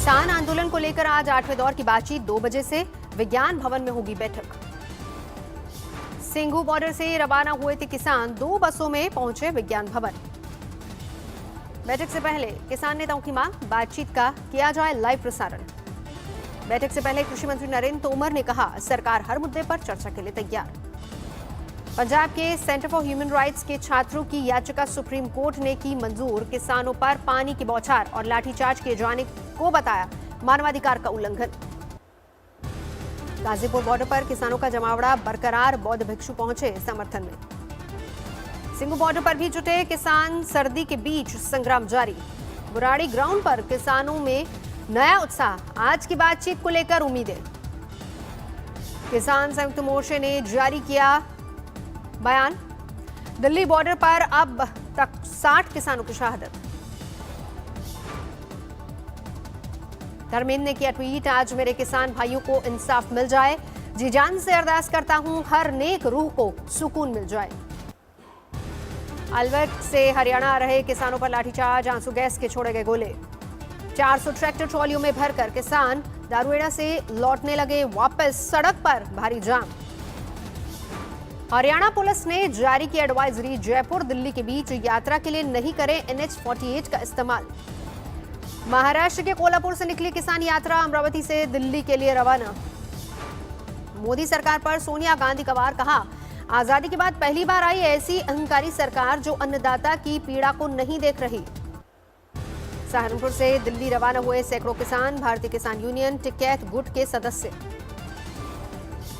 किसान आंदोलन को लेकर आज 8वें दौर की बातचीत 2 बजे से विज्ञान भवन में होगी बैठक। सिंघू बॉर्डर से रवाना हुए थे किसान 2 बसों में पहुंचे विज्ञान भवन। बैठक से पहले किसान नेताओं की मांग, बातचीत का किया जाए लाइव प्रसारण। बैठक से पहले कृषि मंत्री नरेंद्र तोमर ने कहा, सरकार हर मुद्दे पर चर्चा के लिए तैयार। पंजाब के सेंटर फॉर ह्यूमन राइट्स के छात्रों की याचिका सुप्रीम कोर्ट ने की मंजूर। किसानों पर पानी की बौछार और लाठीचार्ज किए जाने को बताया मानवाधिकार का उल्लंघन। गाजीपुर बॉर्डर पर किसानों का जमावड़ा बरकरार, बौद्ध भिक्षु पहुंचे समर्थन में। सिंघू बॉर्डर पर भी जुटे किसान, सर्दी के बीच संग्राम जारी। बुराड़ी ग्राउंड पर किसानों में नया उत्साह, आज की बातचीत को लेकर उम्मीदें। किसान संयुक्त मोर्चे ने जारी किया बयान। दिल्ली बॉर्डर पर अब तक 60 किसानों की शहादत। धर्मेंद्र ने किया ट्वीट, आज मेरे किसान भाइयों को इंसाफ मिल जाए। जी जान से अरदास करता हूं, हर नेक रूह को सुकून मिल जाए। अलवर से हरियाणा आ रहे किसानों पर लाठीचार्ज, आंसू गैस के छोड़े गए गोले। 400 ट्रैक्टर ट्रॉलियों में भरकर किसान दारुएड़ा से लौटने लगे वापस, सड़क पर भारी जाम। हरियाणा पुलिस ने जारी की एडवाइजरी, जयपुर दिल्ली के बीच यात्रा के लिए नहीं करें NH-48 का इस्तेमाल। महाराष्ट्र के कोल्हापुर से निकली किसान यात्रा अमरावती से दिल्ली के लिए रवाना। मोदी सरकार पर सोनिया गांधी का वार, कहा, आजादी के बाद पहली बार आई ऐसी अहंकारी सरकार जो अन्नदाता की पीड़ा को नहीं देख रही। सहारनपुर से दिल्ली रवाना हुए सैकड़ों किसान, भारतीय किसान यूनियन टिकैत गुट के सदस्य।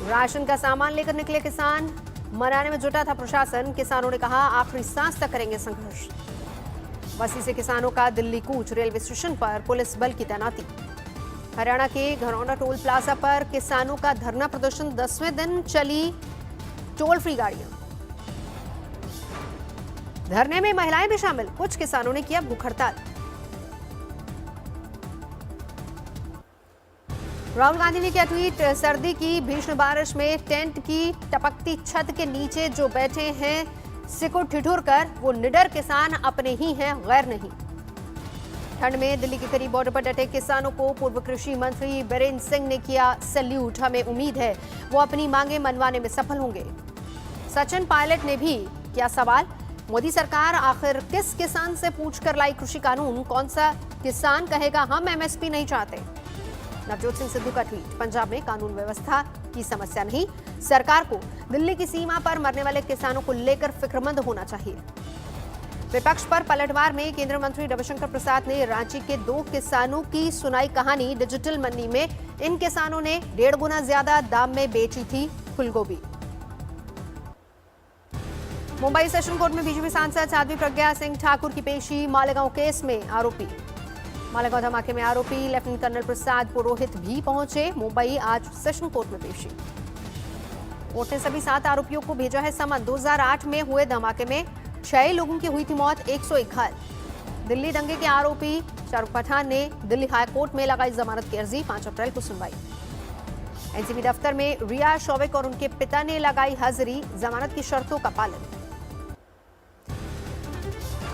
राशन का सामान लेकर निकले किसान, मनाने में जुटा था प्रशासन। किसानों ने कहा, आखिरी सांस तक करेंगे संघर्ष। बस्ती से किसानों का दिल्ली कूच, रेलवे स्टेशन पर पुलिस बल की तैनाती। हरियाणा के घरौंडा टोल प्लाजा पर किसानों का धरना प्रदर्शन, 10वें दिन चली टोल फ्री गाड़ियां। धरने में महिलाएं भी शामिल, कुछ किसानों ने किया भूख हड़ताल। राहुल गांधी ने किया ट्वीट, सर्दी की भीषण बारिश में टेंट की टपकती छत के नीचे जो बैठे हैं सिकुड़ ठिठुर कर, वो निडर किसान अपने ही हैं, गैर नहीं। ठंड में दिल्ली के करीब बॉर्डर पर डटे किसानों को पूर्व कृषि मंत्री बीरेंद्र सिंह ने किया सैल्यूट। हमें उम्मीद है वो अपनी मांगे मनवाने में सफल होंगे। सचिन पायलट ने भी किया सवाल, मोदी सरकार आखिर किस किसान से पूछकर लाई कृषि कानून? कौन सा किसान कहेगा हम MSP नहीं चाहते? नवजोत सिंह सिद्धू का ट्वीट, पंजाब में कानून व्यवस्था की समस्या नहीं, सरकार को दिल्ली की सीमा पर मरने वाले किसानों को लेकर फिक्रमंद होना चाहिए। विपक्ष पर पलटवार में केंद्रीय मंत्री रविशंकर प्रसाद ने रांची के 2 किसानों की सुनाई कहानी। डिजिटल मंडी में इन किसानों ने 1.5 गुना ज्यादा दाम में बेची थी फूलगोभी। मुंबई सेशन कोर्ट में बीजेपी सांसद साध्वी प्रज्ञा सिंह ठाकुर की पेशी। मालेगांव केस में आरोपी, मालेगांव धमाके में आरोपी लेफ्टिनेंट कर्नल प्रसाद पुरोहित भी पहुंचे मुंबई, आज सेशन कोर्ट में पेशी। कोर्ट ने सभी 7 आरोपियों को भेजा है समन। 2008 में हुए धमाके में 6 लोगों की हुई थी मौत, 101 घायल। दिल्ली दंगे के आरोपी शाहरुख पठान ने दिल्ली हाई कोर्ट में लगाई जमानत की अर्जी, 5 अप्रैल को सुनवाई। एनसीबी दफ्तर में रिया शौविक और उनके पिता ने लगाई हाजिरी, जमानत की शर्तों का पालन।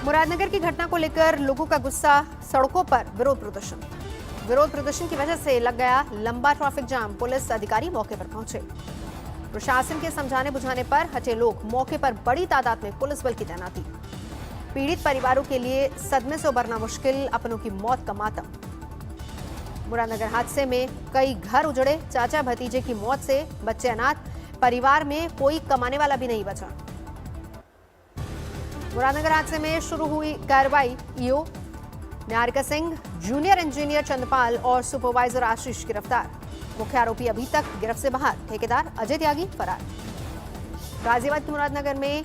मुरादनगर की घटना को लेकर लोगों का गुस्सा, सड़कों पर विरोध प्रदर्शन। विरोध प्रदर्शन की वजह से लग गया लंबा ट्रैफिक जाम, पुलिस अधिकारी मौके पर पहुंचे। प्रशासन के समझाने बुझाने पर हटे लोग, मौके पर बड़ी तादाद में पुलिस बल की तैनाती। पीड़ित परिवारों के लिए सदमे से उबरना मुश्किल, अपनों की मौत का मातम। मुरादनगर हादसे में कई घर उजड़े, चाचा भतीजे की मौत से बच्चे अनाथ, परिवार में कोई कमाने वाला भी नहीं बचा। मुरादनगर हादसे में शुरू हुई कार्रवाई, EO Niharika Singh, junior engineer Chandrapal और सुपरवाइजर आशीष गिरफ्तार। मुख्य आरोपी अभी तक गिरफ्त से बाहर, ठेकेदार अजय त्यागी फरार। गाजियाबाद के मुरादनगर में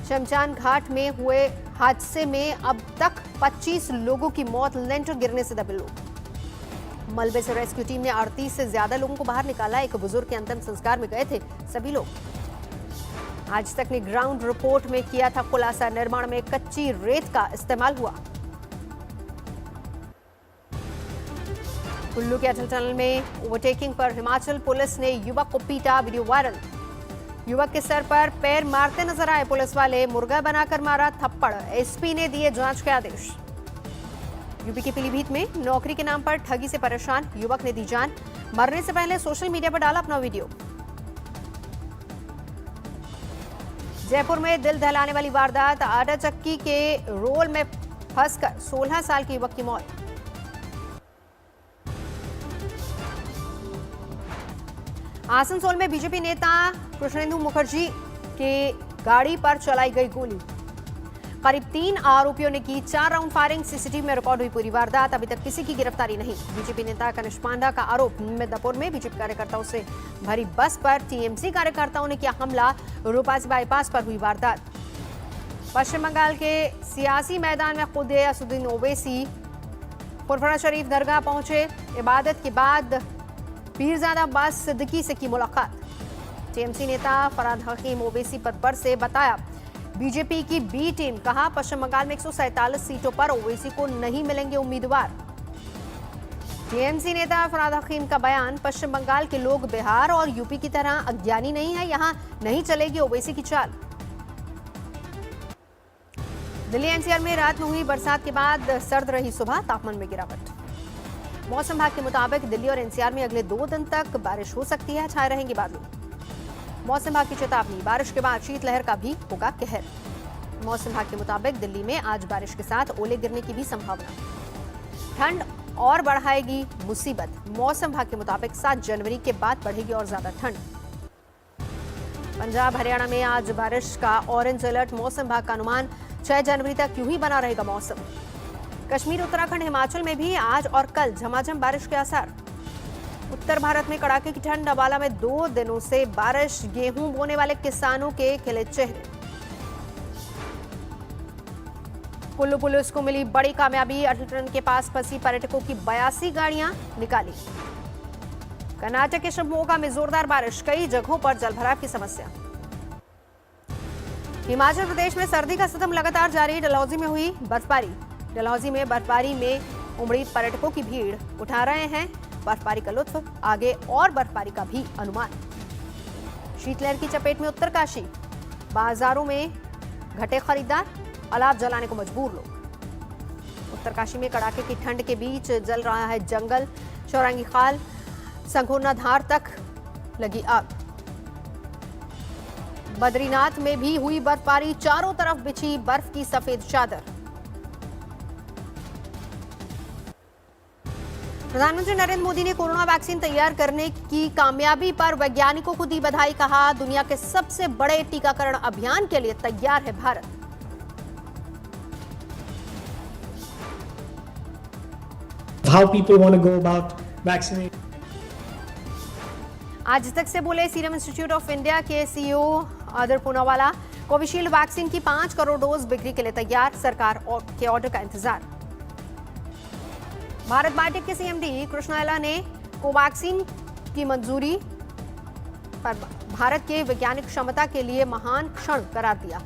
शमशान घाट में हुए हादसे में अब तक 25 लोगों की मौत, लेंटर गिरने से दबे लोग। मलबे से रेस्क्यू टीम ने 38 से ज्यादा लोगों को बाहर निकाला। एक बुजुर्ग के अंतिम संस्कार में गए थे सभी लोग। आज तक ने ग्राउंड रिपोर्ट में किया था खुलासा, निर्माण में कच्ची रेत का इस्तेमाल हुआ। कुल्लू के अटल टनल में ओवरटेकिंग पर हिमाचल पुलिस ने युवक को पीटा, वीडियो वायरल। युवक के सर पर पैर मारते नजर आए पुलिस वाले, मुर्गा बनाकर मारा थप्पड़। एसपी ने दिए जांच के आदेश। यूपी के पीलीभीत में नौकरी के नाम पर ठगी से परेशान युवक ने दी जान। मरने से पहले सोशल मीडिया पर डाला अपना वीडियो। जयपुर में दिल दहलाने वाली वारदात, आटा चक्की के रोल में फंसकर 16 साल के युवक की मौत। आसनसोल में बीजेपी नेता कृष्णेंदु मुखर्जी के गाड़ी पर चलाई गई गोली। करीब 3 आरोपियों ने की 4 राउंड फायरिंग। सीसीटीवी में रिकॉर्ड हुई पूरी वारदात। अभी तक किसी की गिरफ्तारी नहीं। बीजेपी नेता कनिष्क पांडा का आरोप, मिदनापुर में बीजेपी कार्यकर्ताओं से भरी बस पर टीएमसी कार्यकर्ताओं ने किया हमला। रूपासी बाईपास पर हुई वारदात। पश्चिम बंगाल के सियासी मैदान में खुद असदुद्दीन ओवैसी फुरफुरा शरीफ दरगाह पहुंचे। इबादत के बाद पीरजादा अब्बास सिद्दीकी से की मुलाकात। टीएमसी नेता फरहाद हकीम ओवैसी पर बरसे, बताया बीजेपी की बी टीम। कहा पश्चिम बंगाल में 147 सीटों पर ओवैसी को नहीं मिलेंगे उम्मीदवार। टीएमसी नेता फरहाद हकीम का बयान, पश्चिम बंगाल के लोग बिहार और यूपी की तरह अज्ञानी नहीं है, यहां नहीं चलेगी ओवैसी की चाल। दिल्ली एनसीआर में रात में हुई बरसात के बाद सर्द रही सुबह, तापमान में गिरावट। मौसम विभाग के मुताबिक दिल्ली और एनसीआर में अगले 2 दिन तक बारिश हो सकती है, छाए रहेंगे बादल। मौसम विभाग की चेतावनी, बारिश के बाद शीतलहर का भी होगा कहर। मौसम विभाग के मुताबिक दिल्ली में आज बारिश के साथ ओले गिरने की भी संभावना। ठंड और बढ़ाएगी मुसीबत। मौसम विभाग के मुताबिक 7 जनवरी के बाद बढ़ेगी और ज्यादा ठंड। पंजाब हरियाणा में आज बारिश का ऑरेंज अलर्ट। मौसम विभाग का अनुमान 6 जनवरी तक यूं ही बना रहेगा मौसम। कश्मीर, उत्तराखंड, हिमाचल में भी आज और कल झमाझम बारिश के आसार। उत्तर भारत में कड़ाके की ठंड। अंबाला में 2 दिनों से बारिश, गेहूं बोने वाले किसानों के खिले चेहरे। कुल्लू पुलिस को मिली बड़ी कामयाबी, अटल टनल के पास फंसी पर्यटकों की 82 गाड़ियां निकाली। कर्नाटक के शिवमोगा में जोरदार बारिश, कई जगहों पर जलभराव की समस्या। हिमाचल प्रदेश में सर्दी का सितम लगातार जारी। डलहौजी में हुई बर्फबारी। डलहौजी में बर्फबारी में उमड़ी पर्यटकों की भीड़ उठा रहे हैं बर्फबारी का लुत्फ। आगे और बर्फबारी का भी अनुमान। शीतलहर की चपेट में उत्तरकाशी। बाजारों में घटे खरीदार, अलाव जलाने को मजबूर लोग। उत्तरकाशी में कड़ाके की ठंड के बीच जल रहा है जंगल। चौरंगी खाल, संघोना धार तक लगी आग। बद्रीनाथ में भी हुई बर्फबारी, चारों तरफ बिछी बर्फ की सफेद चादर। प्रधानमंत्री नरेंद्र मोदी ने कोरोना वैक्सीन तैयार करने की कामयाबी पर वैज्ञानिकों को दी बधाई। कहा दुनिया के सबसे बड़े टीकाकरण अभियान के लिए तैयार है Bharat. How people want to go about vaccinating. आज तक से बोले सीरम इंस्टीट्यूट ऑफ इंडिया के सीईओ आदर पूनावाला। कोविशील्ड वैक्सीन की 5 करोड़ डोज बिक्री के लिए तैयार, सरकार के ऑर्डर का इंतजार। भारत बायोटेक के सीएमडी कृष्णाला ने कोवैक्सीन की मंजूरी पर भारत के वैज्ञानिक क्षमता के लिए महान क्षण करार दिया।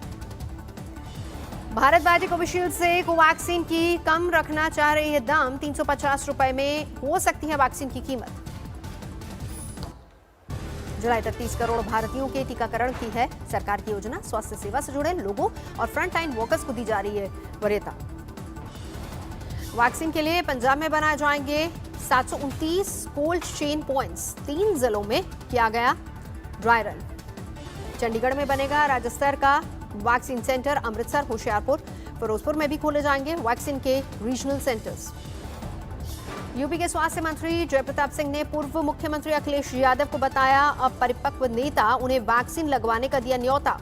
भारत बायोटेक कोविशील्ड से कोवैक्सीन की कम रखना चाह रही है दाम। 350 रुपए में हो सकती है वैक्सीन की कीमत। जुलाई तक 30 करोड़ भारतीयों के टीकाकरण की है सरकार की योजना। स्वास्थ्य सेवा से जुड़े लोगों और फ्रंटलाइन वर्कर्स को दी जा रही है वरीयता। वैक्सीन के लिए पंजाब में बनाए जाएंगे 729 कोल्ड चेन पॉइंट्स। 3 जिलों में किया गया ड्राई रन। चंडीगढ़ में बनेगा राज्य स्तर का वैक्सीन सेंटर। अमृतसर, होशियारपुर, फिरोजपुर में भी खोले जाएंगे वैक्सीन के रीजनल सेंटर्स। यूपी के स्वास्थ्य मंत्री जयप्रताप सिंह ने पूर्व मुख्यमंत्री अखिलेश यादव को बताया अब परिपक्व नेता, उन्हें वैक्सीन लगवाने का दिया न्योता।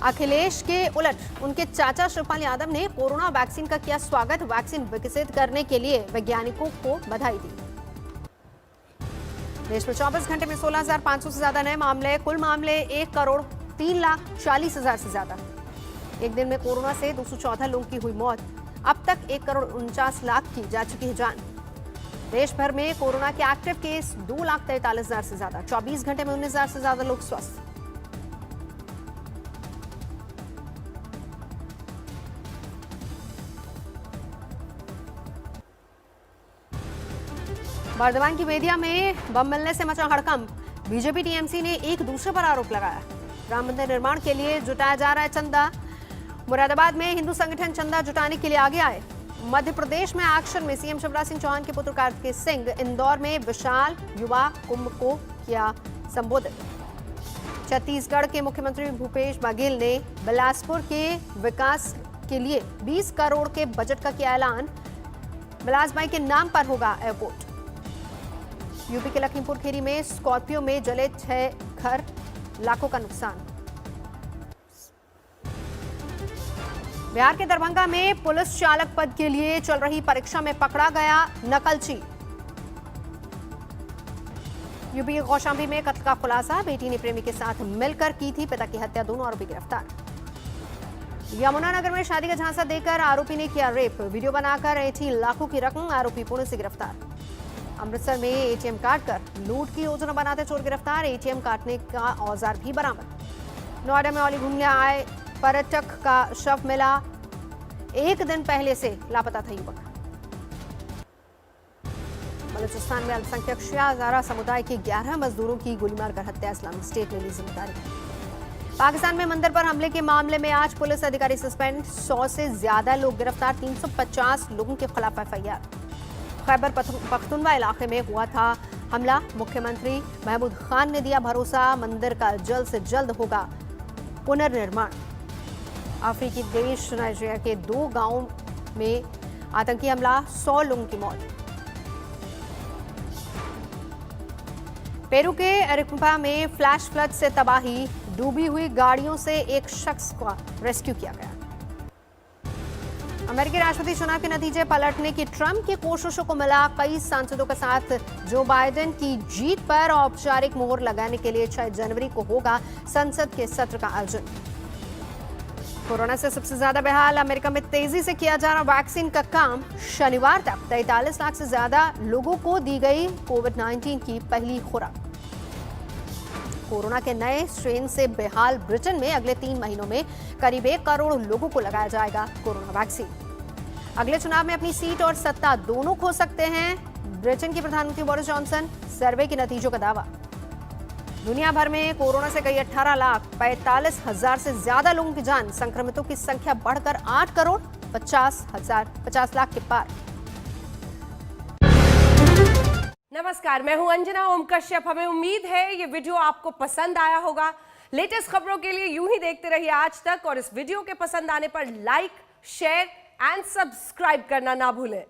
अखिलेश के उलट उनके चाचा शिवपाल यादव ने कोरोना वैक्सीन का किया स्वागत। वैक्सीन विकसित करने के लिए वैज्ञानिकों को बधाई दी। देश में 24 घंटे में 16,500 से ज्यादा नए मामले। कुल मामले 1,03,40,000 से ज्यादा। एक दिन में कोरोना से 214 लोगों की हुई मौत। अब तक 1,49,00,000 की जा चुकी है जान। देश भर में कोरोना के एक्टिव केस 2,43,000 से ज्यादा। 24 घंटे में 19,000 से ज्यादा लोग स्वस्थ। बर्दवान की बेदिया में बम मिलने से मचा हड़कंप। बीजेपी टीएमसी ने एक दूसरे पर आरोप लगाया। राम मंदिर निर्माण के लिए जुटाया जा रहा है चंदा। मुरादाबाद में हिंदू संगठन चंदा जुटाने के लिए आगे आए। मध्य प्रदेश में एक्शन में सीएम शिवराज सिंह चौहान के पुत्र कार्तिकेय सिंह इंदौर में विशाल युवा कुंभ को किया संबोधित। छत्तीसगढ़ के मुख्यमंत्री भूपेश बघेल ने बिलासपुर के विकास के लिए 20 करोड़ के बजट का किया ऐलान। बिलासबाई के नाम पर होगा एयरपोर्ट। यूपी के लखीमपुर खीरी में स्कॉर्पियो में जले 6 घर, लाखों का नुकसान। बिहार के दरभंगा में पुलिस चालक पद के लिए चल रही परीक्षा में पकड़ा गया नकलची। यूपी के कौशाम्बी में कत्ल का खुलासा, बेटी ने प्रेमी के साथ मिलकर की थी पिता की हत्या, दोनों आरोपी गिरफ्तार। यमुनानगर में शादी का झांसा देकर आरोपी ने किया रेप, वीडियो बनाकर ऐंठी लाखों की रकम, आरोपी पुणे से गिरफ्तार। अमृतसर में एटीएम काटकर लूट की योजना बनाते चोर गिरफ्तार, एटीएम काटने का औजार भी बरामद। नोएडा में औली घूमने आए पर्यटक का शव मिला, 1 दिन पहले से लापता था युवक। बलूचिस्तान में अल्पसंख्यक शिया हज़ारा समुदाय के 11 मजदूरों की गोली मारकर हत्या, इस्लामिक स्टेट ने ली जिम्मेदारी। पाकिस्तान में मंदिर पर हमले के मामले में आज पुलिस अधिकारी सस्पेंड, 100 से ज्यादा लोग गिरफ्तार, 350 लोगों के खिलाफ एफआईआर। खैबर पख्तूनवा इलाके में हुआ था हमला, मुख्यमंत्री महमूद खान ने दिया भरोसा, मंदिर का जल्द से जल्द होगा पुनर्निर्माण। अफ्रीकी देश नाइजीरिया के 2 गांवों में आतंकी हमला, 100 लोगों की मौत। पेरू के अरेक्विपा में फ्लैश फ्लड से तबाही, डूबी हुई गाड़ियों से एक शख्स का रेस्क्यू किया गया। अमेरिकी राष्ट्रपति चुनाव के नतीजे पलटने की ट्रंप की कोशिशों को मिला कई सांसदों के साथ। जो बाइडेन की जीत पर औपचारिक मोहर लगाने के लिए 6 जनवरी को होगा संसद के सत्र का आयोजन। कोरोना से सबसे ज्यादा बेहाल अमेरिका में तेजी से किया जा रहा वैक्सीन का काम, शनिवार तक 43 लाख से ज्यादा लोगों को दी गई कोविड-19 की पहली खुराक। कोरोना के नए स्ट्रेन से बेहाल ब्रिटेन में अगले 3 महीनों में करीब 1 करोड़ लोगों को लगाया जाएगा कोरोना वैक्सीन। अगले चुनाव में अपनी सीट और सत्ता दोनों खो सकते हैं ब्रिटेन के प्रधानमंत्री बोरिस जॉनसन, सर्वे के नतीजों का दावा। दुनिया भर में कोरोना से गई 18,45,000 से ज्यादा लोगों की जान, संक्रमितों की संख्या बढ़कर 8 करोड़ 50 लाख के पार। नमस्कार, मैं हूं अंजना ओम कश्यप। हमें उम्मीद है ये वीडियो आपको पसंद आया होगा। लेटेस्ट खबरों के लिए यूं ही देखते रहिए आज तक, और इस वीडियो के पसंद आने पर लाइक, शेयर एंड सब्सक्राइब करना ना भूलें।